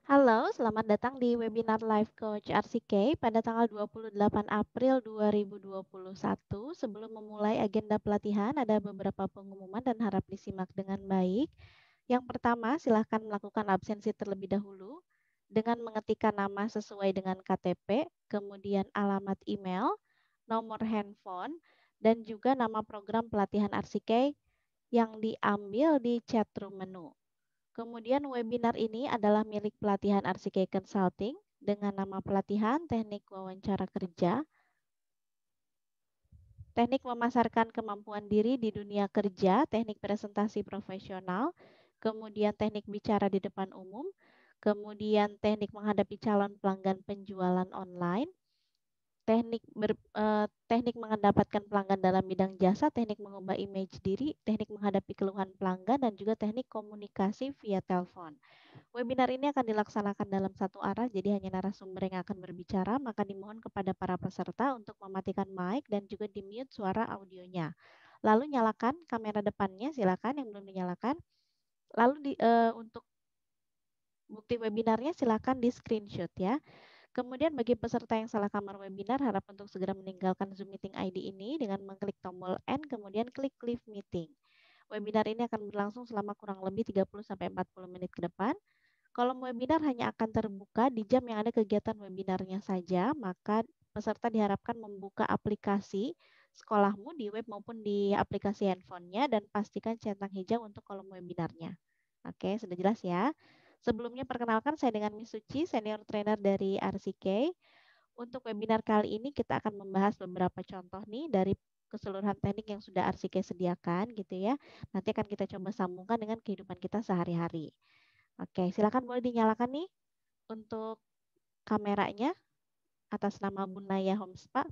Halo, selamat datang di webinar Life Coach RCK pada tanggal 28 April 2021. Sebelum memulai agenda pelatihan, ada beberapa pengumuman dan harap disimak dengan baik. Yang pertama, silahkan melakukan absensi terlebih dahulu dengan mengetikkan nama sesuai dengan KTP, kemudian alamat email, nomor handphone, dan juga nama program pelatihan RCK yang diambil di chat room menu. Kemudian webinar ini adalah milik pelatihan RCK Consulting dengan nama pelatihan Teknik Wawancara Kerja, Teknik Memasarkan Kemampuan Diri di Dunia Kerja, Teknik Presentasi Profesional, kemudian Teknik Bicara di Depan Umum, kemudian Teknik Menghadapi Calon Pelanggan Penjualan Online, teknik mendapatkan pelanggan dalam bidang jasa, teknik mengubah image diri, teknik menghadapi keluhan pelanggan, dan juga teknik komunikasi via telepon. Webinar ini akan dilaksanakan dalam satu arah, jadi hanya narasumber yang akan berbicara, maka dimohon kepada para peserta untuk mematikan mic dan juga di-mute suara audionya. Lalu nyalakan kamera depannya, silakan yang belum dinyalakan. Lalu untuk bukti webinarnya silakan di-screenshot ya. Kemudian bagi peserta yang salah kamar webinar, harap untuk segera meninggalkan Zoom Meeting ID ini dengan mengklik tombol N, kemudian klik Leave Meeting. Webinar ini akan berlangsung selama kurang lebih 30-40 menit ke depan. Kolom webinar hanya akan terbuka di jam yang ada kegiatan webinarnya saja, maka peserta diharapkan membuka aplikasi sekolahmu di web maupun di aplikasi handphonenya dan pastikan centang hijau untuk kolom webinarnya. Oke, sudah jelas ya. Sebelumnya perkenalkan saya dengan Miss Suci, senior trainer dari RCK. Untuk webinar kali ini kita akan membahas beberapa contoh nih dari keseluruhan teknik yang sudah RCK sediakan gitu ya. Nanti akan kita coba sambungkan dengan kehidupan kita sehari-hari. Oke, silakan boleh dinyalakan nih untuk kameranya atas nama Bunaya Home Spa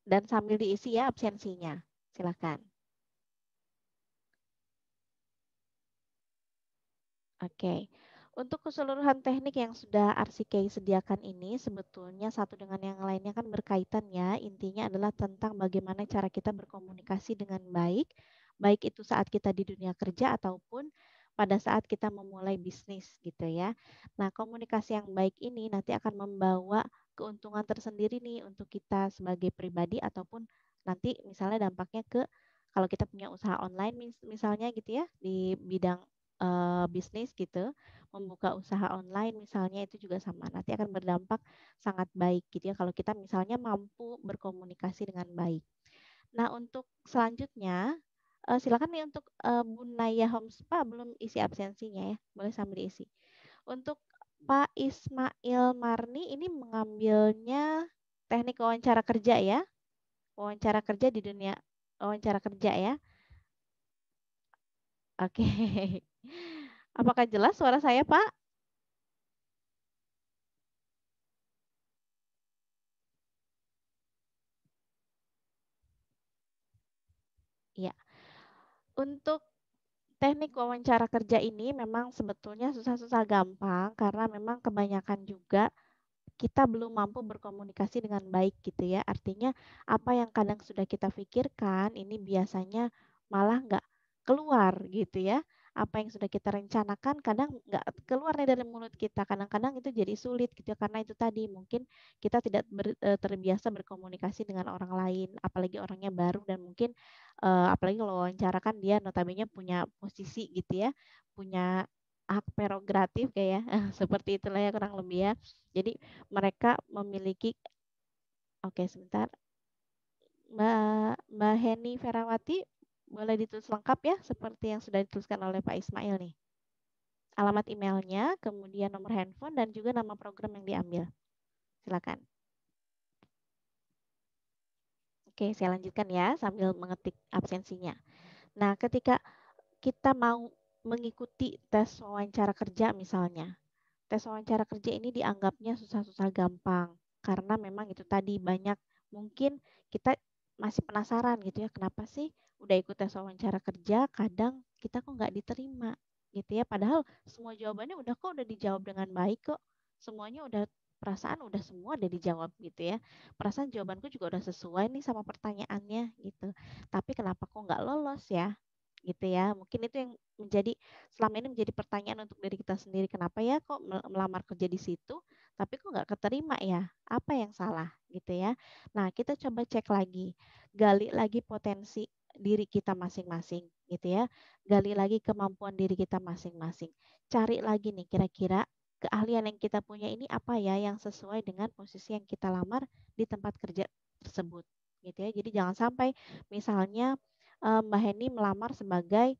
dan sambil diisi ya absensinya. Silakan. Oke. Untuk keseluruhan teknik yang sudah RCK sediakan ini sebetulnya satu dengan yang lainnya kan berkaitan ya. Intinya adalah tentang bagaimana cara kita berkomunikasi dengan baik, baik itu saat kita di dunia kerja ataupun pada saat kita memulai bisnis gitu ya. Nah, komunikasi yang baik ini nanti akan membawa keuntungan tersendiri nih untuk kita sebagai pribadi ataupun nanti misalnya dampaknya ke kalau kita punya usaha online misalnya gitu ya di bidang bisnis gitu, membuka usaha online misalnya itu juga sama, nanti akan berdampak sangat baik gitu ya kalau kita misalnya mampu berkomunikasi dengan baik. Nah, untuk selanjutnya, silakan nih untuk, Bu Naya Home Spa belum isi absensinya ya, boleh sambil diisi. Untuk Pak Ismail Marni ini mengambilnya teknik wawancara kerja ya, wawancara kerja di dunia wawancara kerja ya. Oke. Apakah jelas suara saya, Pak? Iya. Untuk teknik wawancara kerja ini memang sebetulnya susah-susah gampang karena memang kebanyakan juga kita belum mampu berkomunikasi dengan baik gitu ya. Artinya apa yang kadang sudah kita pikirkan ini biasanya malah nggak keluar gitu ya. Apa yang sudah kita rencanakan kadang nggak keluar nih dari mulut kita. Kadang-kadang itu jadi sulit gitu ya karena itu tadi mungkin kita tidak terbiasa berkomunikasi dengan orang lain, apalagi orangnya baru dan mungkin apalagi kalau wawancara kan dia notabene punya posisi gitu ya, punya hak prerogatif kayak ya, seperti itulah ya kurang lebih ya. Jadi mereka memiliki, oke sebentar, Mbak Heni Ferawati, boleh ditulis lengkap ya, seperti yang sudah dituliskan oleh Pak Ismail nih. Alamat emailnya, kemudian nomor handphone, dan juga nama program yang diambil. Silakan. Oke, saya lanjutkan ya, sambil mengetik absensinya. Nah, ketika kita mau mengikuti tes wawancara kerja misalnya, tes wawancara kerja ini dianggapnya susah-susah gampang karena memang itu tadi banyak mungkin kita masih penasaran gitu ya kenapa sih udah ikut tes wawancara kerja kadang kita kok nggak diterima gitu ya padahal semua jawabannya udah kok udah dijawab dengan baik kok semuanya udah perasaan udah semua udah dijawab gitu ya perasaan jawabanku juga udah sesuai nih sama pertanyaannya gitu tapi kenapa kok nggak lolos ya gitu ya. Mungkin itu yang selama ini menjadi pertanyaan untuk diri kita sendiri, kenapa ya kok melamar kerja di situ, tapi kok nggak keterima ya? Apa yang salah gitu ya? Nah, kita coba cek lagi, gali lagi potensi diri kita masing-masing gitu ya. Gali lagi kemampuan diri kita masing-masing. Cari lagi nih kira-kira keahlian yang kita punya ini apa ya yang sesuai dengan posisi yang kita lamar di tempat kerja tersebut gitu ya. Jadi jangan sampai misalnya Mbak Heni melamar sebagai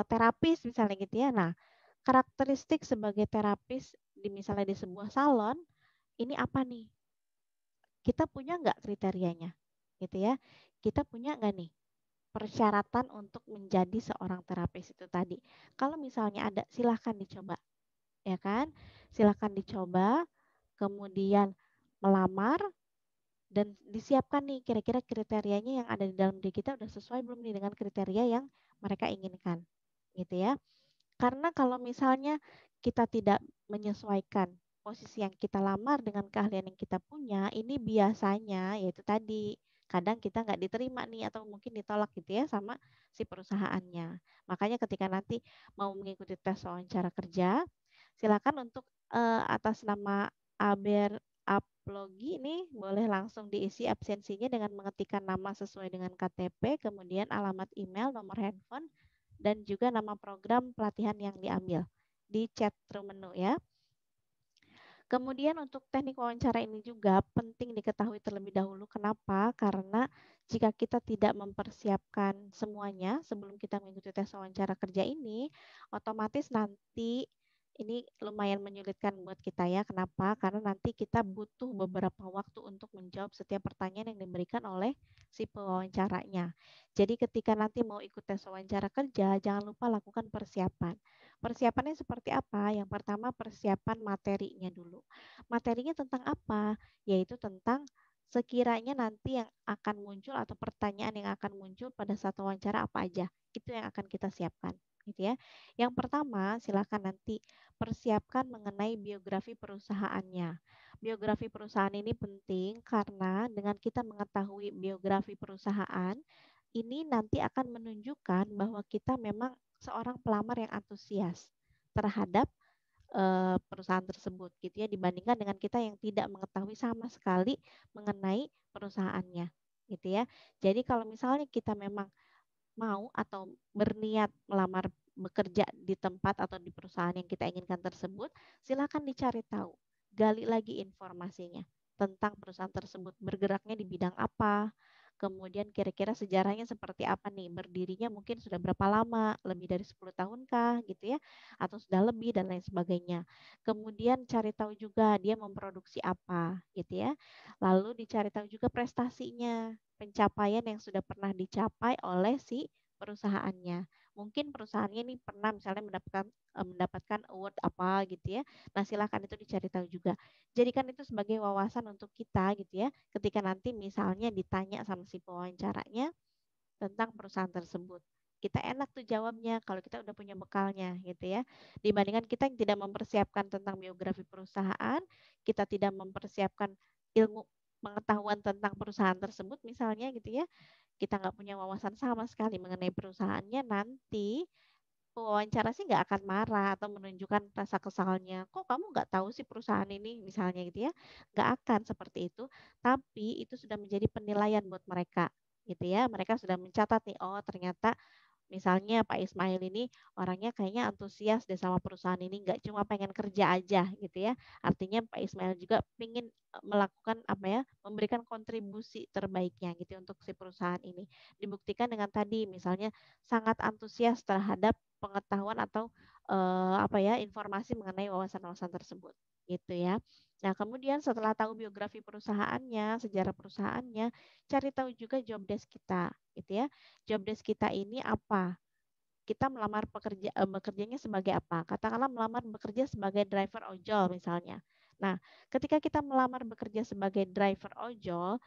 terapis misalnya gitu ya. Nah, karakteristik sebagai terapis misalnya di sebuah salon ini apa nih? Kita punya nggak kriterianya? Gitu ya. Kita punya nggak nih persyaratan untuk menjadi seorang terapis itu tadi? Kalau misalnya ada, silahkan dicoba, ya kan? Silahkan dicoba, kemudian melamar dan disiapkan nih kira-kira kriterianya yang ada di dalam diri kita udah sesuai belum nih dengan kriteria yang mereka inginkan, gitu ya. Karena kalau misalnya kita tidak menyesuaikan posisi yang kita lamar dengan keahlian yang kita punya, ini biasanya yaitu tadi, kadang kita nggak diterima nih atau mungkin ditolak gitu ya sama si perusahaannya. Makanya ketika nanti mau mengikuti tes wawancara kerja, silakan untuk atas nama Aber Aplogi ini boleh langsung diisi absensinya dengan mengetikkan nama sesuai dengan KTP, kemudian alamat email, nomor handphone, dan juga nama program pelatihan yang diambil di chat room menu ya. Kemudian untuk teknik wawancara ini juga penting diketahui terlebih dahulu. Kenapa? Karena jika kita tidak mempersiapkan semuanya sebelum kita mengikuti tes wawancara kerja ini, otomatis nanti ini lumayan menyulitkan buat kita ya. Kenapa? Karena nanti kita butuh beberapa waktu untuk menjawab setiap pertanyaan yang diberikan oleh si pewawancaranya. Jadi ketika nanti mau ikut tes wawancara kerja, jangan lupa lakukan persiapan. Persiapannya seperti apa? Yang pertama persiapan materinya dulu. Materinya tentang apa? Yaitu tentang sekiranya nanti yang akan muncul atau pertanyaan yang akan muncul pada saat wawancara apa aja. Itu yang akan kita siapkan, gitu ya. Yang pertama, silakan nanti persiapkan mengenai biografi perusahaannya. Biografi perusahaan ini penting karena dengan kita mengetahui biografi perusahaan, ini nanti akan menunjukkan bahwa kita memang seorang pelamar yang antusias terhadap perusahaan tersebut gitu ya dibandingkan dengan kita yang tidak mengetahui sama sekali mengenai perusahaannya gitu ya. Jadi kalau misalnya kita memang mau atau berniat melamar bekerja di tempat atau di perusahaan yang kita inginkan tersebut, silakan dicari tahu, gali lagi informasinya tentang perusahaan tersebut, bergeraknya di bidang apa, kemudian kira-kira sejarahnya seperti apa nih, berdirinya mungkin sudah berapa lama, lebih dari 10 tahun kah gitu ya, atau sudah lebih dan lain sebagainya. Kemudian cari tahu juga dia memproduksi apa gitu ya. Lalu dicari tahu juga prestasinya, pencapaian yang sudah pernah dicapai oleh si perusahaannya. Mungkin perusahaannya ini pernah misalnya mendapatkan award apa gitu ya. Nah, silakan itu dicari tahu juga. Jadikan itu sebagai wawasan untuk kita gitu ya. Ketika nanti misalnya ditanya sama si pewawancaranya tentang perusahaan tersebut. Kita enak tuh jawabnya kalau kita udah punya bekalnya gitu ya. Dibandingkan kita yang tidak mempersiapkan tentang biografi perusahaan, kita tidak mempersiapkan ilmu pengetahuan tentang perusahaan tersebut misalnya gitu ya. Kita nggak punya wawasan sama sekali mengenai perusahaannya, nanti pewawancara sih nggak akan marah atau menunjukkan rasa kesalnya. Kok kamu nggak tahu sih perusahaan ini misalnya gitu ya. Nggak akan seperti itu. Tapi itu sudah menjadi penilaian buat mereka gitu ya. Mereka sudah mencatat nih, oh ternyata misalnya Pak Ismail ini orangnya kayaknya antusias deh sama perusahaan ini, nggak cuma pengen kerja aja gitu ya. Artinya Pak Ismail juga ingin melakukan apa ya, memberikan kontribusi terbaiknya gitu untuk si perusahaan ini. Dibuktikan dengan tadi misalnya sangat antusias terhadap pengetahuan atau apa ya informasi mengenai wawasan-wawasan tersebut gitu ya. Nah, kemudian setelah tahu biografi perusahaannya, sejarah perusahaannya, cari tahu juga job desk kita gitu ya. Job desk kita ini apa? Kita melamar bekerjanya sebagai apa? Katakanlah melamar bekerja sebagai driver ojol misalnya. Nah, ketika kita melamar bekerja sebagai driver ojol,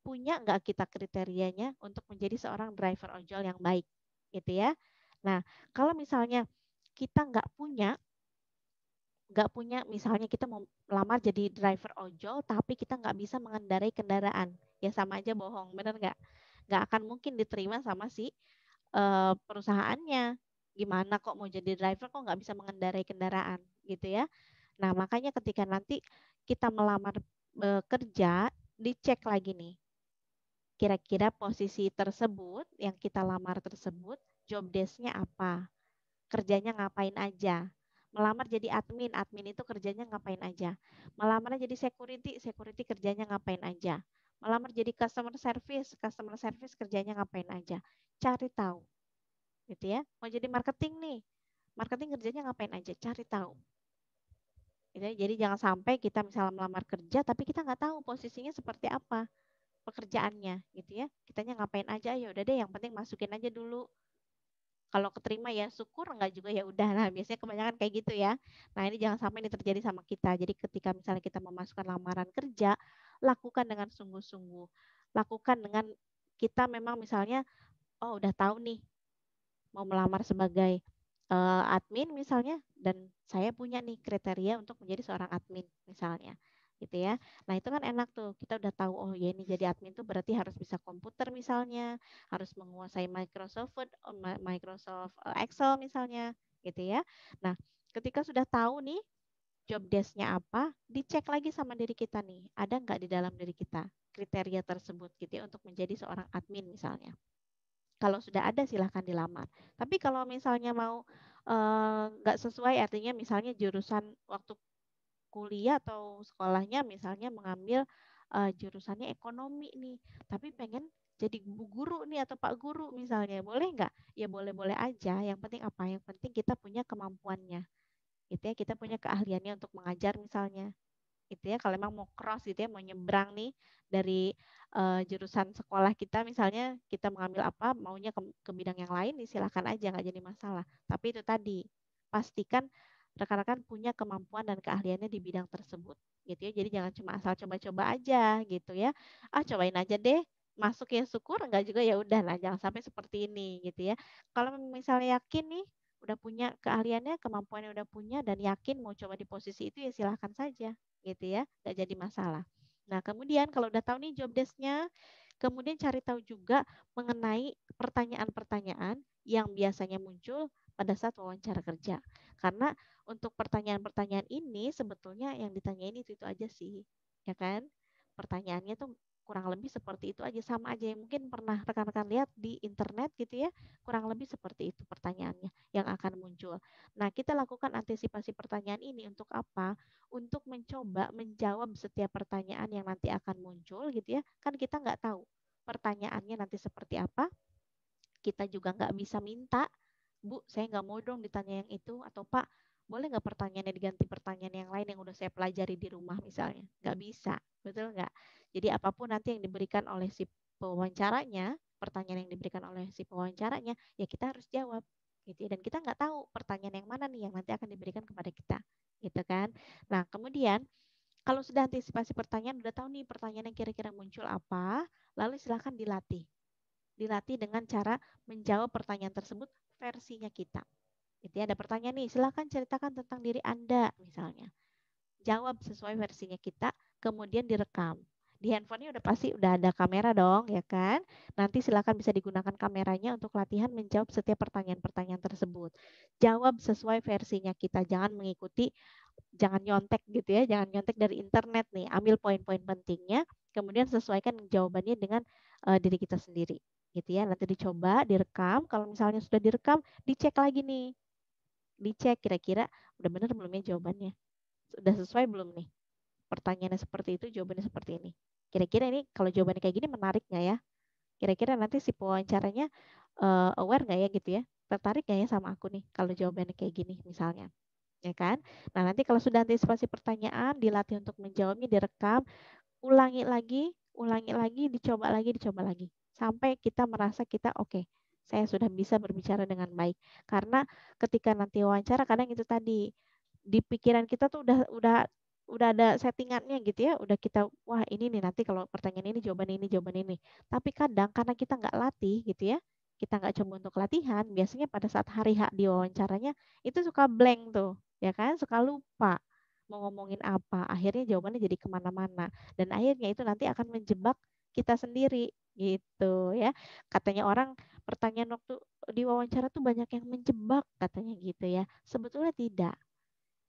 punya nggak kita kriterianya untuk menjadi seorang driver ojol yang baik, gitu ya? Nah, kalau misalnya kita nggak punya, misalnya kita mau melamar jadi driver ojol, tapi kita nggak bisa mengendarai kendaraan, ya sama aja bohong, bener nggak? Nggak akan mungkin diterima sama si perusahaannya. Gimana kok mau jadi driver kok nggak bisa mengendarai kendaraan gitu ya. Nah, makanya ketika nanti kita melamar kerja, dicek lagi nih. Kira-kira posisi tersebut yang kita lamar tersebut, job desk-nya apa? Kerjanya ngapain aja? Melamar jadi admin, admin itu kerjanya ngapain aja? Melamar jadi security, security kerjanya ngapain aja? Melamar jadi customer service, customer service kerjanya ngapain aja? Cari tahu, gitu ya. Mau jadi marketing nih, marketing kerjanya ngapain aja? Cari tahu. Gitu ya. Jadi jangan sampai kita misalnya melamar kerja tapi kita nggak tahu posisinya seperti apa pekerjaannya, gitu ya. Kitanya ngapain aja, ya udah deh, yang penting masukin aja dulu. Kalau keterima ya syukur, enggak juga ya udah. Nah, biasanya kebanyakan kayak gitu ya. Nah, ini jangan sampai ini terjadi sama kita. Jadi ketika misalnya kita memasukkan lamaran kerja, lakukan dengan sungguh-sungguh. Lakukan dengan kita memang misalnya, oh udah tahu nih mau melamar sebagai admin misalnya, dan saya punya nih kriteria untuk menjadi seorang admin misalnya, gitu ya. Nah, itu kan enak tuh, kita udah tahu, oh ya ini jadi admin tuh berarti harus bisa komputer misalnya, harus menguasai Microsoft Word, Microsoft Excel misalnya, gitu ya. Nah, ketika sudah tahu nih job desk-nya apa, dicek lagi sama diri kita nih, ada nggak di dalam diri kita kriteria tersebut gitu ya untuk menjadi seorang admin misalnya. Kalau sudah ada silahkan dilamar. Tapi kalau misalnya mau nggak sesuai, artinya misalnya jurusan waktu kuliah atau sekolahnya misalnya mengambil jurusannya ekonomi nih, tapi pengen jadi bu guru nih atau pak guru misalnya, boleh nggak? Ya boleh-boleh aja. Yang penting apa? Yang penting kita punya kemampuannya, gitu ya. Kita punya keahliannya untuk mengajar misalnya, gitu ya. Kalau memang mau cross gitu ya, mau nyebrang nih dari jurusan sekolah kita misalnya kita mengambil apa, maunya ke bidang yang lain, silahkan aja, nggak jadi masalah. Tapi itu tadi, pastikan rekan-rekan punya kemampuan dan keahliannya di bidang tersebut, gitu ya. Jadi jangan cuma asal coba-coba aja gitu ya. Ah, cobain aja deh, masuk ya syukur, enggak juga ya udah. Nah, jangan sampai seperti ini gitu ya. Kalau misalnya yakin nih udah punya keahliannya, kemampuannya udah punya dan yakin mau coba di posisi itu, ya silahkan saja gitu ya, nggak jadi masalah. Nah, kemudian kalau udah tahu nih job desk-nya, kemudian cari tahu juga mengenai pertanyaan-pertanyaan yang biasanya muncul pada saat wawancara kerja. Karena untuk pertanyaan-pertanyaan ini sebetulnya yang ditanyain itu aja sih, ya kan? Pertanyaannya tuh kurang lebih seperti itu aja, sama aja yang mungkin pernah rekan-rekan lihat di internet gitu ya, kurang lebih seperti itu pertanyaannya yang akan muncul. Nah, kita lakukan antisipasi pertanyaan ini untuk apa? Untuk mencoba menjawab setiap pertanyaan yang nanti akan muncul gitu ya. Kan kita nggak tahu pertanyaannya nanti seperti apa. Kita juga nggak bisa minta, Bu, saya nggak mau dong ditanya yang itu, atau Pak, boleh nggak pertanyaannya diganti pertanyaan yang lain yang udah saya pelajari di rumah misalnya. Nggak bisa, betul nggak? Jadi apapun nanti yang diberikan oleh si pewawancaranya, pertanyaan yang diberikan oleh si pewawancaranya, ya kita harus jawab gitu ya. Dan kita nggak tahu pertanyaan yang mana nih yang nanti akan diberikan kepada kita, gitu kan. Nah, kemudian kalau sudah antisipasi pertanyaan, udah tahu nih pertanyaan yang kira-kira muncul apa, lalu silahkan dilatih. Dilatih dengan cara menjawab pertanyaan tersebut versinya kita. Gitu ya, ada pertanyaan nih, silahkan ceritakan tentang diri Anda misalnya. Jawab sesuai versinya kita, kemudian direkam. Di handphonenya udah pasti udah ada kamera dong, ya kan? Nanti silakan bisa digunakan kameranya untuk latihan menjawab setiap pertanyaan-pertanyaan tersebut. Jawab sesuai versinya kita, jangan mengikuti, jangan nyontek gitu ya, jangan nyontek dari internet nih. Ambil poin-poin pentingnya, kemudian sesuaikan jawabannya dengan diri kita sendiri. Gitu ya, nanti dicoba, direkam. Kalau misalnya sudah direkam, dicek lagi nih. Dicek kira-kira udah benar belum ya jawabannya. Udah sesuai belum nih? Pertanyaannya seperti itu, jawabannya seperti ini. Kira-kira ini kalau jawabannya kayak gini menarik nggak ya? Kira-kira nanti si pewawancaranya aware nggak ya gitu ya? Tertarik nggak ya sama aku nih kalau jawabannya kayak gini misalnya? Ya kan? Nah, nanti kalau sudah antisipasi pertanyaan, dilatih untuk menjawabnya, direkam, ulangi lagi, dicoba lagi. Sampai kita merasa kita oke, saya sudah bisa berbicara dengan baik. Karena ketika nanti wawancara kadang itu tadi di pikiran kita tuh udah ada settingannya gitu ya, udah kita wah ini nih nanti kalau pertanyaan ini jawaban ini. Tapi kadang karena kita nggak latih gitu ya, kita nggak coba untuk latihan, biasanya pada saat hari H di wawancaranya itu suka blank tuh, ya kan, suka lupa mau ngomongin apa, akhirnya jawabannya jadi kemana-mana dan akhirnya itu nanti akan menjebak kita sendiri gitu ya. Katanya orang pertanyaan waktu di wawancara tuh banyak yang menjebak katanya gitu ya. Sebetulnya tidak.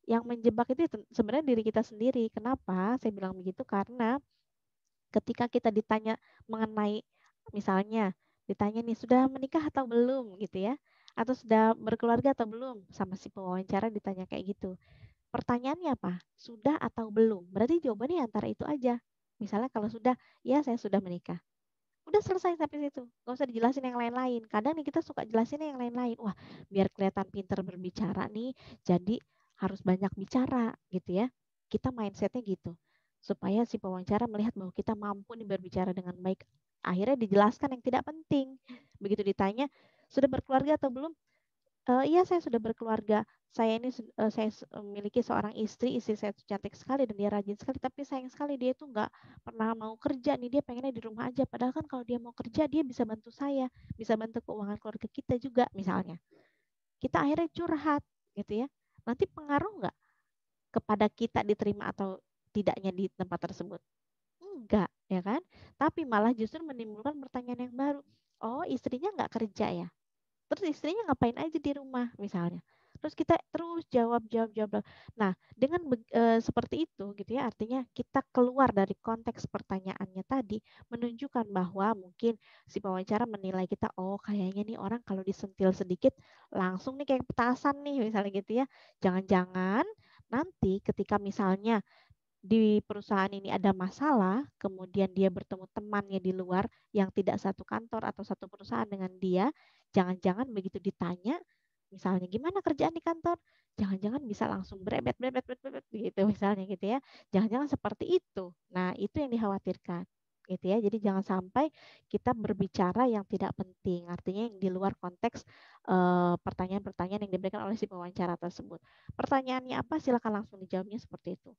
Yang menjebak itu sebenarnya diri kita sendiri. Kenapa saya bilang begitu? Karena ketika kita ditanya mengenai misalnya ditanya nih sudah menikah atau belum gitu ya, atau sudah berkeluarga atau belum, sama si pewawancara ditanya kayak gitu. Pertanyaannya apa? Sudah atau belum? Berarti jawabannya antara itu aja. Misalnya kalau sudah, ya saya sudah menikah. Udah selesai sampai situ. Gak usah dijelasin yang lain-lain. Kadang nih kita suka jelasin yang lain-lain. Wah, biar kelihatan pinter berbicara nih, jadi harus banyak bicara gitu ya. Kita mindsetnya gitu. Supaya si pewawancara melihat bahwa kita mampu nih berbicara dengan baik. Akhirnya dijelaskan yang tidak penting. Begitu ditanya, sudah berkeluarga atau belum? Iya, saya sudah berkeluarga. Saya ini memiliki seorang istri. Istri saya tuh cantik sekali dan dia rajin sekali. Tapi sayang sekali dia tuh nggak pernah mau kerja nih. Dia pengennya di rumah aja. Padahal kan kalau dia mau kerja, dia bisa bantu saya, bisa bantu keuangan keluarga kita juga, misalnya. Kita akhirnya curhat, gitu ya. Nanti pengaruh nggak kepada kita diterima atau tidaknya di tempat tersebut? Enggak, ya kan? Tapi malah justru menimbulkan pertanyaan yang baru. Oh, istrinya nggak kerja ya? Terus istrinya ngapain aja di rumah misalnya. Terus kita terus jawab. Nah, dengan seperti itu gitu ya, artinya kita keluar dari konteks pertanyaannya tadi, menunjukkan bahwa mungkin si pewawancara menilai kita, oh kayaknya nih orang kalau disentil sedikit langsung nih kayak petasan nih misalnya gitu ya. Jangan-jangan nanti ketika misalnya di perusahaan ini ada masalah, kemudian dia bertemu temannya di luar yang tidak satu kantor atau satu perusahaan dengan dia, jangan-jangan begitu ditanya, misalnya gimana kerjaan di kantor, jangan-jangan bisa langsung brebet, brebet, brebet, brebet, gitu misalnya gitu ya. Jangan-jangan seperti itu. Nah, itu yang dikhawatirkan. Gitu ya. Jadi jangan sampai kita berbicara yang tidak penting, artinya yang di luar konteks pertanyaan-pertanyaan yang diberikan oleh si pewawancara tersebut. Pertanyaannya apa? Silakan langsung dijawabnya seperti itu.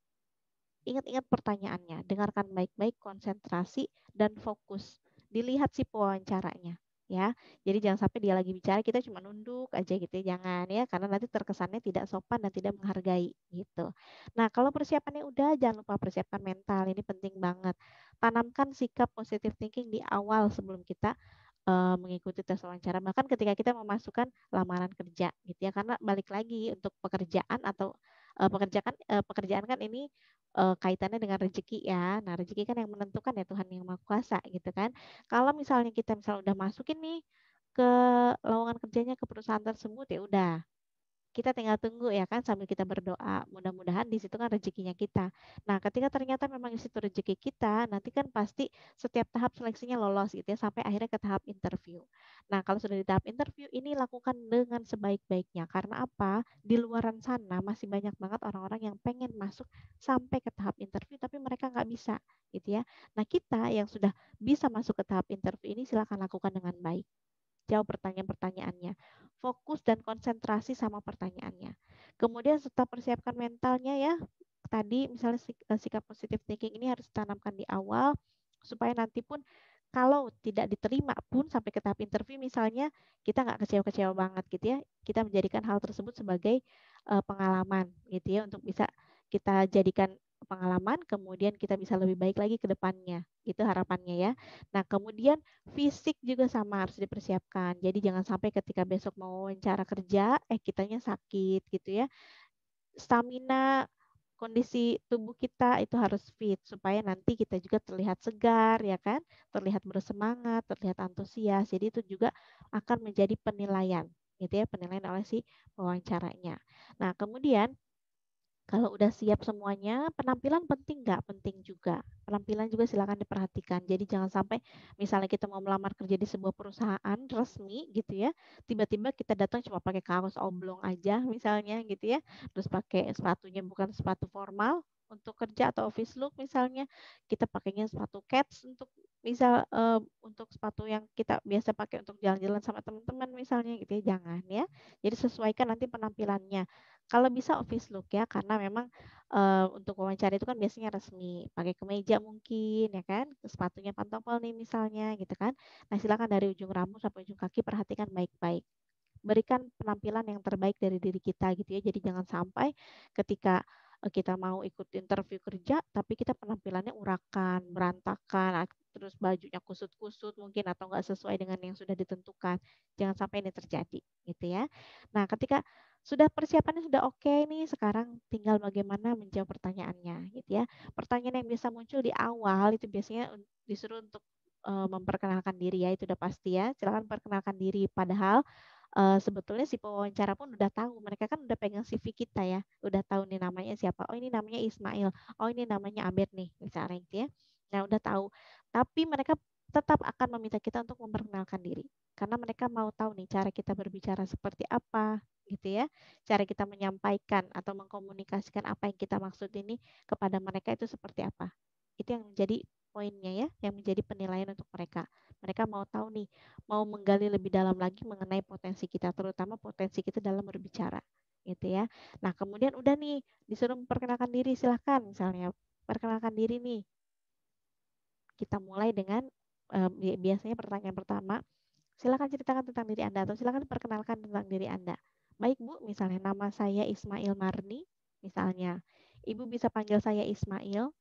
Ingat-ingat pertanyaannya, dengarkan baik-baik, konsentrasi dan fokus. Dilihat si pewawancaranya, ya. Jadi jangan sampai dia lagi bicara kita cuma nunduk aja gitu, jangan ya, karena nanti terkesannya tidak sopan dan tidak menghargai gitu. Nah, kalau persiapannya udah, jangan lupa persiapkan mental, ini penting banget. Tanamkan sikap positive thinking di awal sebelum kita mengikuti tes wawancara, bahkan ketika kita memasukkan lamaran kerja gitu ya, karena balik lagi untuk pekerjaan atau pekerjaan kan ini kaitannya dengan rezeki ya. Nah, rezeki kan yang menentukan ya Tuhan yang Maha Kuasa gitu kan. Kalau misalnya kita misalnya udah masukin nih ke lowongan kerjanya ke perusahaan tersebut, ya udah kita tinggal tunggu ya kan sambil kita berdoa. Mudah-mudahan di situ kan rezekinya kita. Nah, ketika ternyata memang di situ rezeki kita, nanti kan pasti setiap tahap seleksinya lolos gitu ya sampai akhirnya ke tahap interview. Nah, kalau sudah di tahap interview ini lakukan dengan sebaik-baiknya. Karena apa? Di luaran sana masih banyak banget orang-orang yang pengen masuk sampai ke tahap interview tapi mereka nggak bisa gitu ya. Nah, kita yang sudah bisa masuk ke tahap interview ini silakan lakukan dengan baik. Jawab pertanyaan-pertanyaannya. Fokus dan konsentrasi sama pertanyaannya. Kemudian setelah persiapkan mentalnya ya, tadi misalnya sikap positive thinking ini harus ditanamkan di awal supaya nanti pun kalau tidak diterima pun sampai ke tahap interview misalnya kita nggak kecewa-kecewa banget gitu ya. Kita menjadikan hal tersebut sebagai pengalaman gitu ya untuk bisa kita jadikan pengalaman kemudian kita bisa lebih baik lagi ke depannya. Itu harapannya ya. Nah, kemudian fisik juga sama harus dipersiapkan. Jadi jangan sampai ketika besok mau wawancara kerja, kitanya sakit gitu ya. Stamina, kondisi tubuh kita itu harus fit supaya nanti kita juga terlihat segar ya kan, terlihat bersemangat, terlihat antusias. Jadi itu juga akan menjadi penilaian gitu ya, penilaian oleh si pewawancaranya. Nah, kemudian kalau udah siap semuanya, penampilan penting nggak? Penting juga. Penampilan juga silakan diperhatikan. Jadi jangan sampai misalnya kita mau melamar kerja di sebuah perusahaan resmi gitu ya, tiba-tiba kita datang cuma pakai kaos oblong aja misalnya gitu ya, terus pakai sepatunya bukan sepatu formal untuk kerja atau office look misalnya, kita pakainya sepatu kets untuk misal untuk sepatu yang kita biasa pakai untuk jalan-jalan sama teman-teman misalnya gitu ya, jangan ya. Jadi sesuaikan nanti penampilannya. Kalau bisa office look ya, karena memang untuk wawancara itu kan biasanya resmi, pakai kemeja mungkin ya kan, sepatunya pantofel nih misalnya gitu kan. Nah, silakan dari ujung rambut sampai ujung kaki perhatikan baik-baik. Berikan penampilan yang terbaik dari diri kita gitu ya. Jadi jangan sampai ketika kita mau ikut interview kerja, tapi kita penampilannya urakan, berantakan, terus bajunya kusut-kusut mungkin atau nggak sesuai dengan yang sudah ditentukan. Jangan sampai ini terjadi, gitu ya. Nah, ketika sudah persiapannya sudah oke nih, sekarang tinggal bagaimana menjawab pertanyaannya, gitu ya. Pertanyaan yang bisa muncul di awal itu biasanya disuruh untuk memperkenalkan diri ya, itu udah pasti ya. Silakan perkenalkan diri. Padahal sebetulnya si pewawancara pun udah tahu, mereka kan udah pegang CV kita ya, udah tahu nih namanya siapa. Oh ini namanya Ismail, oh ini namanya Abed nih, misalnya gitu ya. Nah udah tahu, tapi mereka tetap akan meminta kita untuk memperkenalkan diri, karena mereka mau tahu nih cara kita berbicara seperti apa, gitu ya. Cara kita menyampaikan atau mengkomunikasikan apa yang kita maksud ini kepada mereka itu seperti apa. Itu yang menjadi poinnya ya, yang menjadi penilaian untuk mereka. Mereka mau tahu nih, mau menggali lebih dalam lagi mengenai potensi kita, terutama potensi kita dalam berbicara, gitu ya. Nah, kemudian udah nih, disuruh memperkenalkan diri, silahkan misalnya, perkenalkan diri nih. Kita mulai dengan biasanya pertanyaan pertama, silakan ceritakan tentang diri Anda atau silakan perkenalkan tentang diri Anda. Baik Bu, misalnya nama saya Ismail Marni, misalnya. Ibu bisa panggil saya Ismail.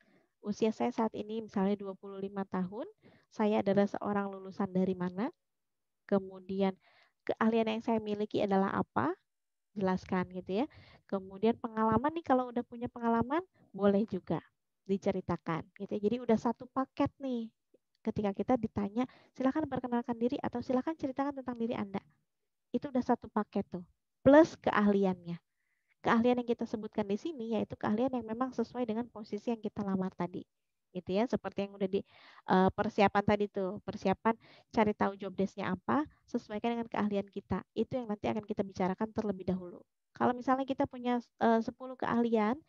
Usia saya saat ini misalnya 25 tahun. Saya adalah seorang lulusan dari mana? Kemudian keahlian yang saya miliki adalah apa? Jelaskan gitu ya. Kemudian pengalaman nih kalau udah punya pengalaman boleh juga diceritakan gitu ya. Jadi udah satu paket nih. Ketika kita ditanya, silakan perkenalkan diri atau silakan ceritakan tentang diri Anda. Itu udah satu paket tuh. Plus keahliannya. Keahlian yang kita sebutkan di sini yaitu keahlian yang memang sesuai dengan posisi yang kita lamar tadi. Gitu ya, seperti yang udah di persiapan tadi tuh, persiapan cari tahu job desk-nya apa, sesuaikan dengan keahlian kita. Itu yang nanti akan kita bicarakan terlebih dahulu. Kalau misalnya kita punya 10 keahlian,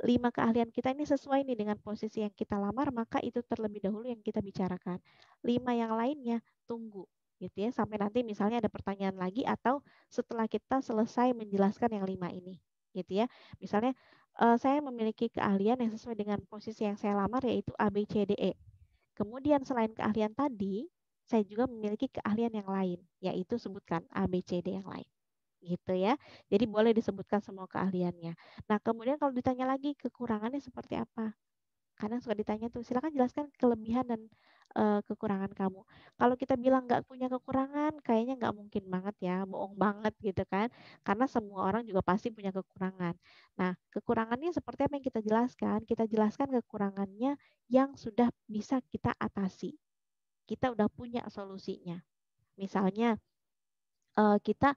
5 keahlian kita ini sesuai nih dengan posisi yang kita lamar, maka itu terlebih dahulu yang kita bicarakan. 5 yang lainnya tunggu gitu ya sampai nanti misalnya ada pertanyaan lagi atau setelah kita selesai menjelaskan yang 5 ini gitu ya. Misalnya saya memiliki keahlian yang sesuai dengan posisi yang saya lamar yaitu A B C D E. Kemudian selain keahlian tadi, saya juga memiliki keahlian yang lain yaitu sebutkan A B C D yang lain gitu ya. Jadi boleh disebutkan semua keahliannya. Nah, kemudian kalau ditanya lagi kekurangannya seperti apa? Kadang suka ditanya tuh, silakan jelaskan kelebihan dan kekurangan kamu. Kalau kita bilang nggak punya kekurangan, kayaknya nggak mungkin banget ya, bohong banget gitu kan. Karena semua orang juga pasti punya kekurangan. Nah, kekurangannya seperti apa yang kita jelaskan? Kita jelaskan kekurangannya yang sudah bisa kita atasi. Kita udah punya solusinya. Misalnya, kita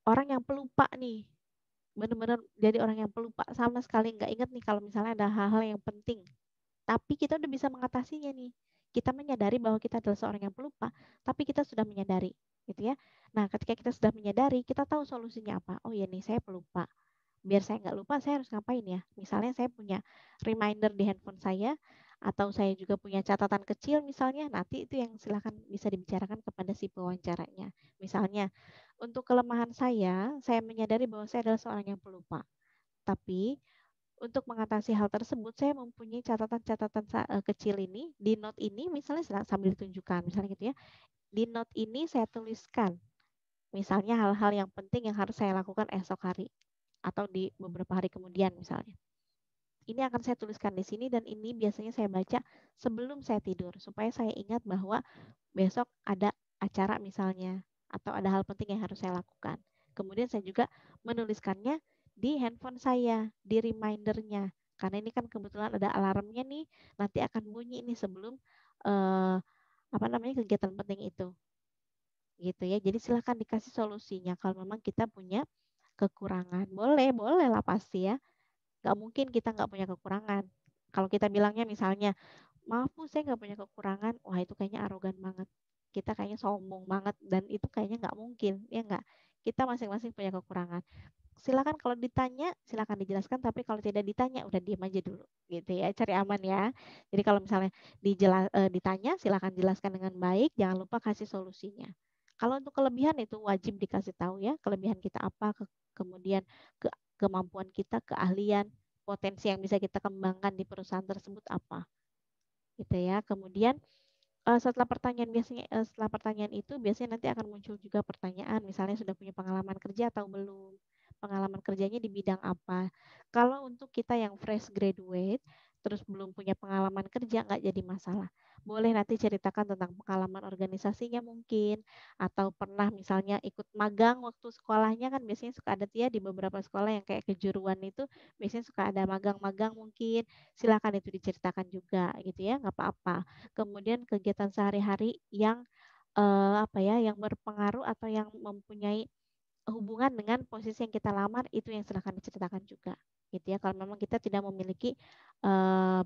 orang yang pelupa nih, bener-bener jadi orang yang pelupa sama sekali nggak inget nih kalau misalnya ada hal-hal yang penting. Tapi kita udah bisa mengatasinya nih. Kita menyadari bahwa kita adalah seorang yang pelupa, tapi kita sudah menyadari, gitu ya. Nah, ketika kita sudah menyadari, kita tahu solusinya apa. Oh iya nih, saya pelupa. Biar saya nggak lupa, saya harus ngapain ya? Misalnya saya punya reminder di handphone saya, atau saya juga punya catatan kecil misalnya, nanti itu yang silakan bisa dibicarakan kepada si pewawancaranya. Misalnya, untuk kelemahan saya menyadari bahwa saya adalah seorang yang pelupa. Tapi untuk mengatasi hal tersebut, saya mempunyai catatan-catatan kecil ini di note ini, misalnya sambil ditunjukkan, misalnya gitu ya. Di note ini saya tuliskan, misalnya hal-hal yang penting yang harus saya lakukan esok hari atau di beberapa hari kemudian misalnya. Ini akan saya tuliskan di sini dan ini biasanya saya baca sebelum saya tidur supaya saya ingat bahwa besok ada acara misalnya atau ada hal penting yang harus saya lakukan. Kemudian saya juga menuliskannya di handphone saya, di remindernya. Karena ini kan kebetulan ada alarmnya nih, nanti akan bunyi ini sebelum eh, apa namanya kegiatan penting itu. Gitu ya. Jadi silahkan dikasih solusinya kalau memang kita punya kekurangan. Boleh, boleh lah pasti ya. Nggak mungkin kita nggak punya kekurangan. Kalau kita bilangnya misalnya, maaf Bu, saya nggak punya kekurangan, wah itu kayaknya arogan banget. Kita kayaknya sombong banget dan itu kayaknya nggak mungkin, ya nggak? Kita masing-masing punya kekurangan. Silakan kalau ditanya, silakan dijelaskan, tapi kalau tidak ditanya, udah diam aja dulu, gitu ya, cari aman ya. Jadi kalau misalnya ditanya, silakan jelaskan dengan baik, jangan lupa kasih solusinya. Kalau untuk kelebihan itu wajib dikasih tahu ya, kelebihan kita apa, kemudian kemampuan kita, keahlian, potensi yang bisa kita kembangkan di perusahaan tersebut apa, gitu ya. Kemudian setelah pertanyaan itu biasanya nanti akan muncul juga pertanyaan, misalnya sudah punya pengalaman kerja atau belum, pengalaman kerjanya di bidang apa. Kalau untuk kita yang fresh graduate, terus belum punya pengalaman kerja, nggak jadi masalah. Boleh nanti ceritakan tentang pengalaman organisasinya mungkin, atau pernah misalnya ikut magang waktu sekolahnya kan biasanya suka ada tuh ya di beberapa sekolah yang kayak kejuruan itu biasanya suka ada magang-magang mungkin, silakan itu diceritakan juga gitu ya, nggak apa-apa. Kemudian kegiatan sehari-hari yang apa ya, yang berpengaruh atau yang mempunyai hubungan dengan posisi yang kita lamar itu yang silakan diceritakan juga gitu ya kalau memang kita tidak memiliki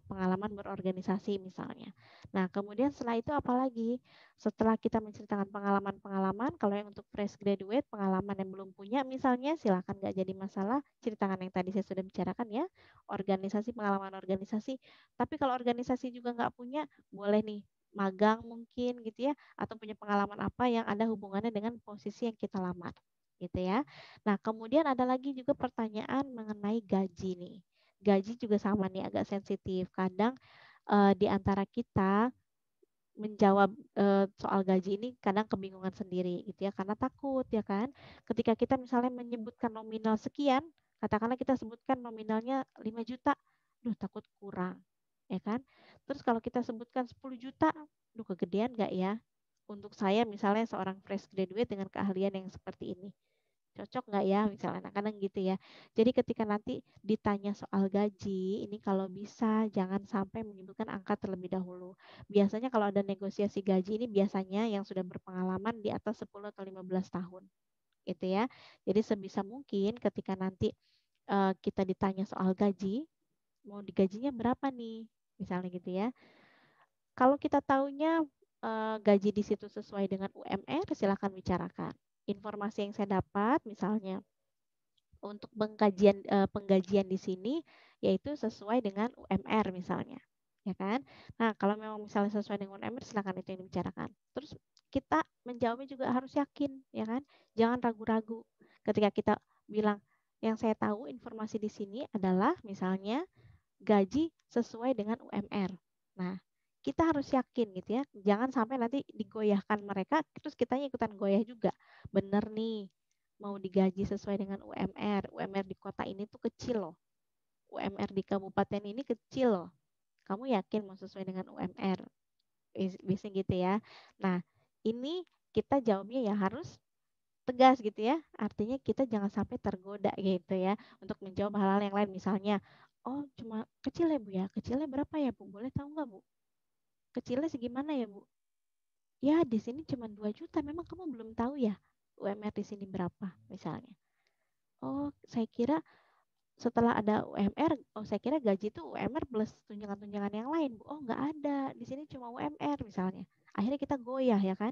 pengalaman berorganisasi misalnya. Nah, kemudian setelah itu apalagi? Setelah kita menceritakan pengalaman-pengalaman, kalau yang untuk fresh graduate, pengalaman yang belum punya misalnya silakan nggak jadi masalah, ceritakan yang tadi saya sudah bicarakan ya, organisasi, pengalaman organisasi. Tapi kalau organisasi juga nggak punya, boleh nih magang mungkin gitu ya, atau punya pengalaman apa yang ada hubungannya dengan posisi yang kita lamar gitu ya. Nah, kemudian ada lagi juga pertanyaan mengenai gaji nih. Gaji juga sama nih agak sensitif. Kadang di antara kita menjawab soal gaji ini kadang kebingungan sendiri gitu ya karena takut ya kan. Ketika kita misalnya menyebutkan nominal sekian, katakanlah kita sebutkan nominalnya 5 juta, duh takut kurang ya kan. Terus kalau kita sebutkan 10 juta, duh kegedean nggak ya? Untuk saya misalnya seorang fresh graduate dengan keahlian yang seperti ini cocok nggak ya misalnya kadang gitu ya. Jadi ketika nanti ditanya soal gaji ini kalau bisa jangan sampai menyebutkan angka terlebih dahulu. Biasanya kalau ada negosiasi gaji ini biasanya yang sudah berpengalaman di atas 10 atau 15 tahun gitu ya. Jadi sebisa mungkin ketika nanti kita ditanya soal gaji mau digajinya berapa nih misalnya gitu ya. Kalau kita tahunya gaji di situ sesuai dengan UMR silakan bicarakan. Informasi yang saya dapat misalnya untuk penggajian di sini yaitu sesuai dengan UMR misalnya, ya kan? Nah, kalau memang misalnya sesuai dengan UMR silakan itu yang dibicarakan. Terus kita menjawabnya juga harus yakin, ya kan? Jangan ragu-ragu. Ketika kita bilang yang saya tahu informasi di sini adalah misalnya gaji sesuai dengan UMR. Nah, kita harus yakin gitu ya. Jangan sampai nanti digoyahkan mereka terus kitanya ikutan goyah juga. Bener nih, mau digaji sesuai dengan UMR. UMR di kota ini tuh kecil loh. UMR di kabupaten ini kecil loh. Kamu yakin mau sesuai dengan UMR? Biasanya gitu ya. Nah, ini kita jawabnya ya harus tegas gitu ya. Artinya kita jangan sampai tergoda gitu ya untuk menjawab hal-hal yang lain. Misalnya, oh cuma kecil ya Bu ya. Kecilnya berapa ya Bu? Boleh tahu nggak Bu? Kecilnya segimana ya Bu? Ya di sini cuma 2 juta. Memang kamu belum tahu ya UMR di sini berapa misalnya. Oh, saya kira setelah ada UMR, oh saya kira gaji itu UMR plus tunjangan-tunjangan yang lain, Bu. Oh, nggak ada. Di sini cuma UMR misalnya. Akhirnya kita goyah ya kan?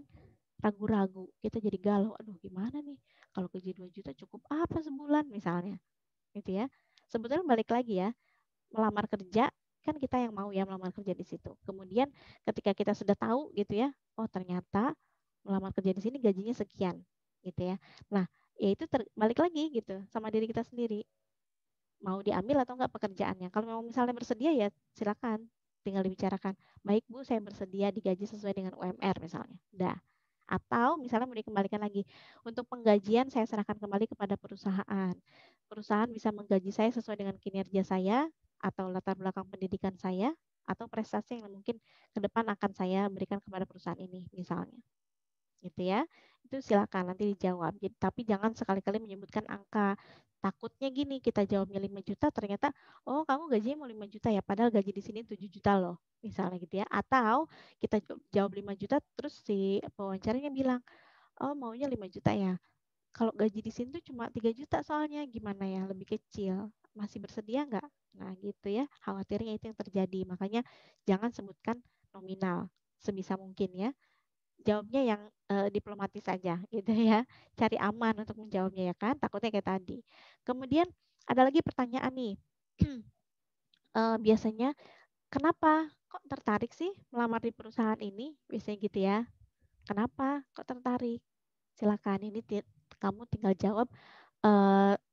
Ragu-ragu. Kita jadi galau. Aduh, gimana nih? Kalau gaji 2 juta cukup apa sebulan misalnya? Gitu ya. Sebetulnya balik lagi ya, melamar kerja kan kita yang mau ya melamar kerja di situ. Kemudian ketika kita sudah tahu gitu ya, oh ternyata melamar kerja di sini gajinya sekian gitu ya. Nah, ya itu balik lagi gitu sama diri kita sendiri mau diambil atau enggak pekerjaannya. Kalau memang misalnya bersedia ya silakan tinggal dibicarakan. Baik Bu, saya bersedia digaji sesuai dengan UMR misalnya. Udah. Atau misalnya mau dikembalikan lagi. Untuk penggajian saya serahkan kembali kepada perusahaan. Perusahaan bisa menggaji saya sesuai dengan kinerja saya atau latar belakang pendidikan saya atau prestasi yang mungkin ke depan akan saya berikan kepada perusahaan ini misalnya gitu ya. Itu silakan nanti dijawab. Jadi, tapi jangan sekali-kali menyebutkan angka. Takutnya gini, kita jawabnya 5 juta ternyata oh kamu gajinya mau 5 juta ya padahal gaji di sini 7 juta loh. Misalnya gitu ya. Atau kita jawab 5 juta terus si pewawancaranya bilang, "Oh, maunya 5 juta ya." Kalau gaji di sini tuh cuma 3 juta soalnya gimana ya? Lebih kecil. Masih bersedia nggak? Nah, gitu ya. Khawatirnya itu yang terjadi. Makanya jangan sebutkan nominal sebisa mungkin ya jawabnya yang diplomatis saja gitu ya. Cari aman untuk menjawabnya ya kan, takutnya kayak tadi. Kemudian ada lagi pertanyaan nih. Biasanya kenapa kok tertarik sih melamar di perusahaan ini? Biasanya gitu ya. Kenapa kok tertarik? Silakan ini kamu tinggal jawab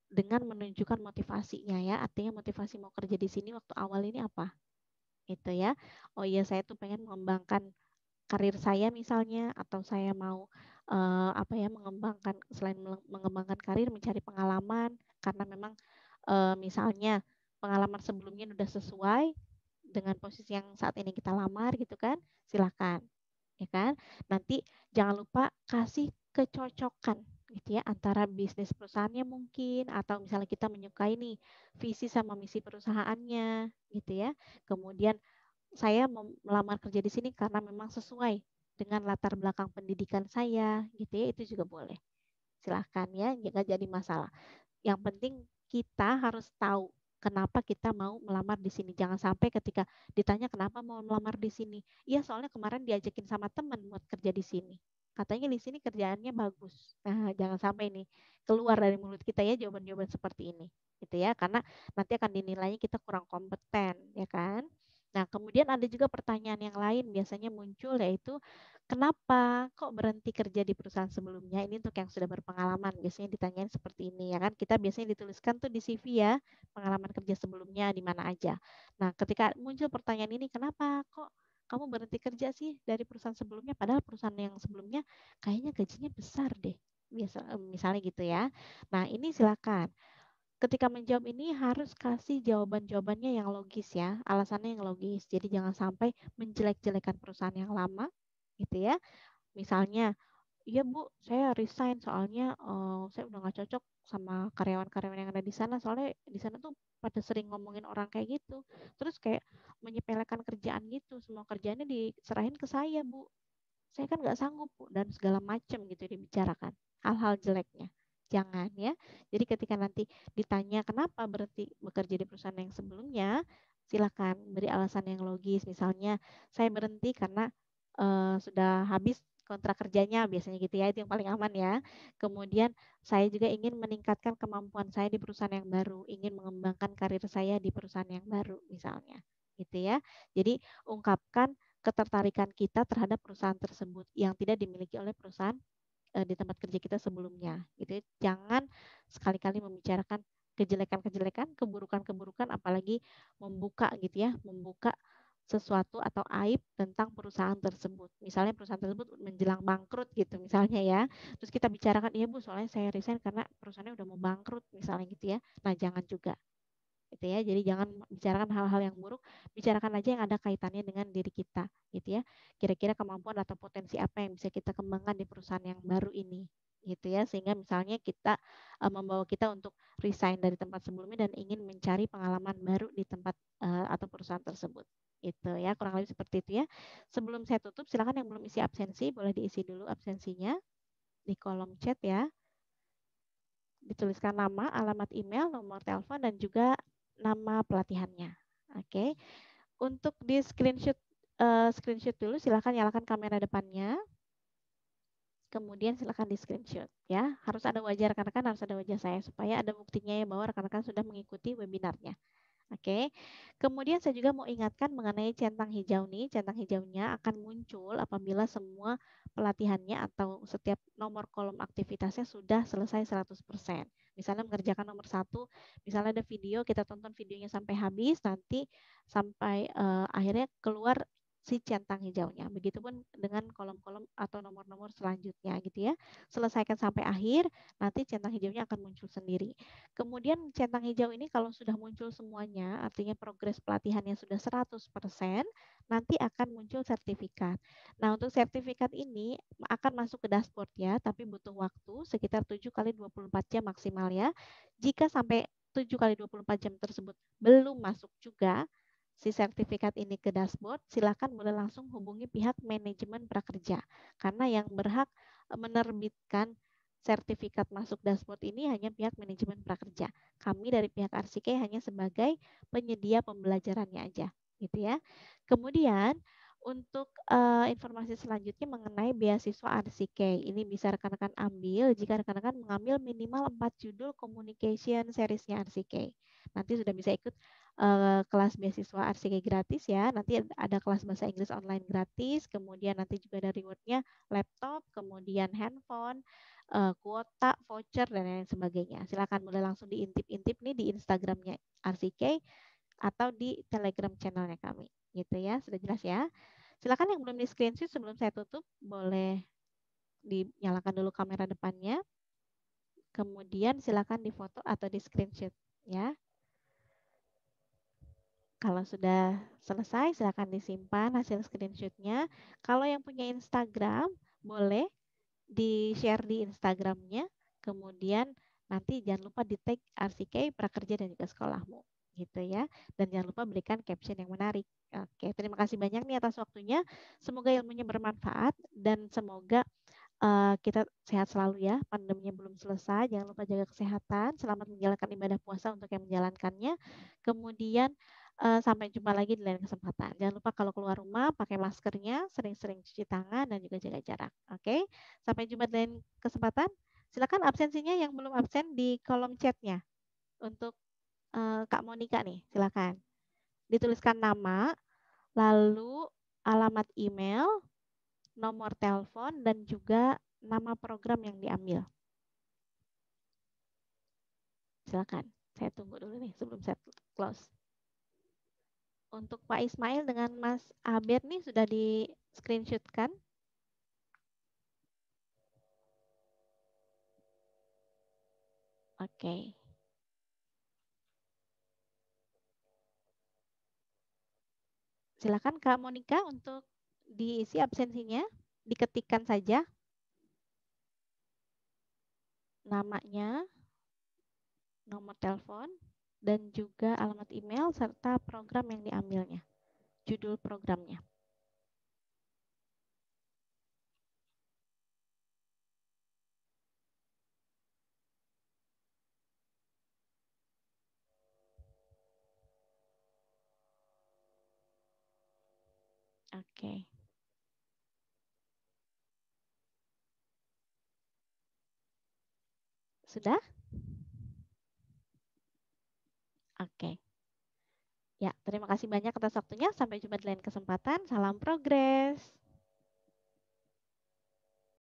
dengan menunjukkan motivasinya ya. Artinya motivasi mau kerja di sini waktu awal ini apa? Itu ya. Oh iya saya tuh pengen mengembangkan karir saya misalnya atau saya mau mengembangkan selain mengembangkan karir, mencari pengalaman karena memang misalnya pengalaman sebelumnya udah sesuai dengan posisi yang saat ini kita lamar gitu kan, silakan, ya kan. Nanti jangan lupa kasih kecocokan gitu ya antara bisnis perusahaannya mungkin atau misalnya kita menyukai nih visi sama misi perusahaannya gitu ya. Kemudian saya melamar kerja di sini karena memang sesuai dengan latar belakang pendidikan saya gitu ya, itu juga boleh. Silahkan ya, nggak jadi masalah. Yang penting kita harus tahu kenapa kita mau melamar di sini. Jangan sampai ketika ditanya kenapa mau melamar di sini. Iya, soalnya kemarin diajakin sama teman buat kerja di sini. Katanya di sini kerjaannya bagus. Nah, jangan sampai nih keluar dari mulut kita ya jawaban-jawaban seperti ini. Gitu ya, karena nanti akan dinilainya kita kurang kompeten, ya kan? Nah, kemudian ada juga pertanyaan yang lain biasanya muncul yaitu kenapa kok berhenti kerja di perusahaan sebelumnya? Ini untuk yang sudah berpengalaman, biasanya ditanyain seperti ini ya kan. Kita biasanya dituliskan tuh di CV ya, pengalaman kerja sebelumnya di mana aja. Nah, ketika muncul pertanyaan ini, kenapa kok kamu berhenti kerja sih dari perusahaan sebelumnya? Padahal perusahaan yang sebelumnya kayaknya gajinya besar deh. Misalnya gitu ya. Nah, ini silakan. Ketika menjawab ini harus kasih jawaban-jawabannya yang logis ya, alasannya yang logis. Jadi jangan sampai menjelek-jelekan perusahaan yang lama gitu ya. Misalnya, iya Bu, saya resign soalnya saya udah nggak cocok sama karyawan-karyawan yang ada di sana. Soalnya di sana tuh pada sering ngomongin orang kayak gitu. Terus kayak menyepelekan kerjaan gitu. Semua kerjaannya diserahin ke saya Bu. Saya kan nggak sanggup Bu, dan segala macam gitu dibicarakan. Hal-hal jeleknya. Jangan ya. Jadi ketika nanti ditanya kenapa berhenti bekerja di perusahaan yang sebelumnya, silakan beri alasan yang logis. Misalnya, saya berhenti karena sudah habis kontrak kerjanya, biasanya gitu ya, itu yang paling aman ya. Kemudian saya juga ingin meningkatkan kemampuan saya di perusahaan yang baru, ingin mengembangkan karir saya di perusahaan yang baru misalnya. Gitu ya. Jadi ungkapkan ketertarikan kita terhadap perusahaan tersebut yang tidak dimiliki oleh perusahaan di tempat kerja kita sebelumnya. Gitu ya. Jangan sekali-kali membicarakan kejelekan-kejelekan, keburukan-keburukan, apalagi membuka gitu ya, membuka sesuatu atau aib tentang perusahaan tersebut. Misalnya perusahaan tersebut menjelang bangkrut gitu misalnya ya. Terus kita bicarakan, iya Bu, soalnya saya resign karena perusahaannya udah mau bangkrut misalnya gitu ya. Nah, jangan juga gitu ya. Jadi jangan bicarakan hal-hal yang buruk, bicarakan aja yang ada kaitannya dengan diri kita gitu ya. Kira-kira kemampuan atau potensi apa yang bisa kita kembangkan di perusahaan yang baru ini gitu ya. Sehingga misalnya kita membawa kita untuk resign dari tempat sebelumnya dan ingin mencari pengalaman baru di tempat atau perusahaan tersebut. Itu ya, kurang lebih seperti itu ya. Sebelum saya tutup, silakan yang belum isi absensi boleh diisi dulu absensinya di kolom chat ya. Dituliskan nama, alamat email, nomor telepon, dan juga nama pelatihannya. Oke. Untuk di screenshot dulu, silakan nyalakan kamera depannya. Kemudian silakan di screenshot ya. Harus ada wajah rekan-rekan, harus ada wajah saya supaya ada buktinya ya bahwa rekan-rekan sudah mengikuti webinarnya. Oke. Kemudian saya juga mau ingatkan mengenai centang hijau nih. Centang hijaunya akan muncul apabila semua pelatihannya atau setiap nomor kolom aktivitasnya sudah selesai 100%. Misalnya mengerjakan nomor 1, misalnya ada video, kita tonton videonya sampai habis, nanti sampai akhirnya keluar si centang hijaunya. Begitupun dengan kolom-kolom atau nomor-nomor selanjutnya gitu ya. Selesaikan sampai akhir, nanti centang hijaunya akan muncul sendiri. Kemudian centang hijau ini kalau sudah muncul semuanya, artinya progres pelatihannya sudah 100%, nanti akan muncul sertifikat. Nah, untuk sertifikat ini akan masuk ke dashboard ya, tapi butuh waktu sekitar 7 kali 24 jam maksimal ya. Jika sampai 7 kali 24 jam tersebut belum masuk juga si sertifikat ini ke dashboard, silakan boleh langsung hubungi pihak manajemen prakerja. Karena yang berhak menerbitkan sertifikat masuk dashboard ini hanya pihak manajemen prakerja. Kami dari pihak RCK hanya sebagai penyedia pembelajarannya aja, gitu ya. Kemudian untuk informasi selanjutnya mengenai beasiswa RCK, ini bisa rekan-rekan ambil jika rekan-rekan mengambil minimal 4 judul communication seriesnya RCK. Nanti sudah bisa ikut kelas beasiswa RCK gratis ya. Nanti ada kelas bahasa Inggris online gratis, kemudian nanti juga ada rewardnya laptop, kemudian handphone, kuota, voucher, dan lain sebagainya. Silakan boleh langsung diintip-intip nih di Instagramnya RCK atau di Telegram channelnya kami. Gitu ya, sudah jelas ya. Silakan yang belum di screenshot sebelum saya tutup, boleh dinyalakan dulu kamera depannya, kemudian silakan difoto atau di screenshot ya. Kalau sudah selesai, silakan disimpan hasil screenshotnya. Kalau yang punya Instagram, boleh di-share di Instagramnya. Kemudian nanti jangan lupa di-tag RCK, Prakerja, dan juga sekolahmu. Gitu ya. Dan jangan lupa berikan caption yang menarik. Oke, terima kasih banyak nih atas waktunya. Semoga ilmunya bermanfaat dan semoga kita sehat selalu ya. Pandeminya belum selesai. Jangan lupa jaga kesehatan. Selamat menjalankan ibadah puasa untuk yang menjalankannya. Kemudian sampai jumpa lagi di lain kesempatan. Jangan lupa kalau keluar rumah pakai maskernya, sering-sering cuci tangan dan juga jaga jarak. Oke. Sampai jumpa di lain kesempatan. Silakan absensinya yang belum absen di kolom chatnya untuk Kak Monika nih. Silakan. Dituliskan nama, lalu alamat email, nomor telepon, dan juga nama program yang diambil. Silakan. Saya tunggu dulu nih sebelum saya close. Untuk Pak Ismail dengan Mas Abed nih sudah di screenshot kan? Oke. Silakan Kak Monika untuk diisi absensinya. Diketikkan saja namanya, nomor telepon, dan juga alamat email serta program yang diambilnya. Judul programnya. Oke. Sudah? Oke. Ya, terima kasih banyak atas waktunya. Sampai jumpa di lain kesempatan. Salam progres.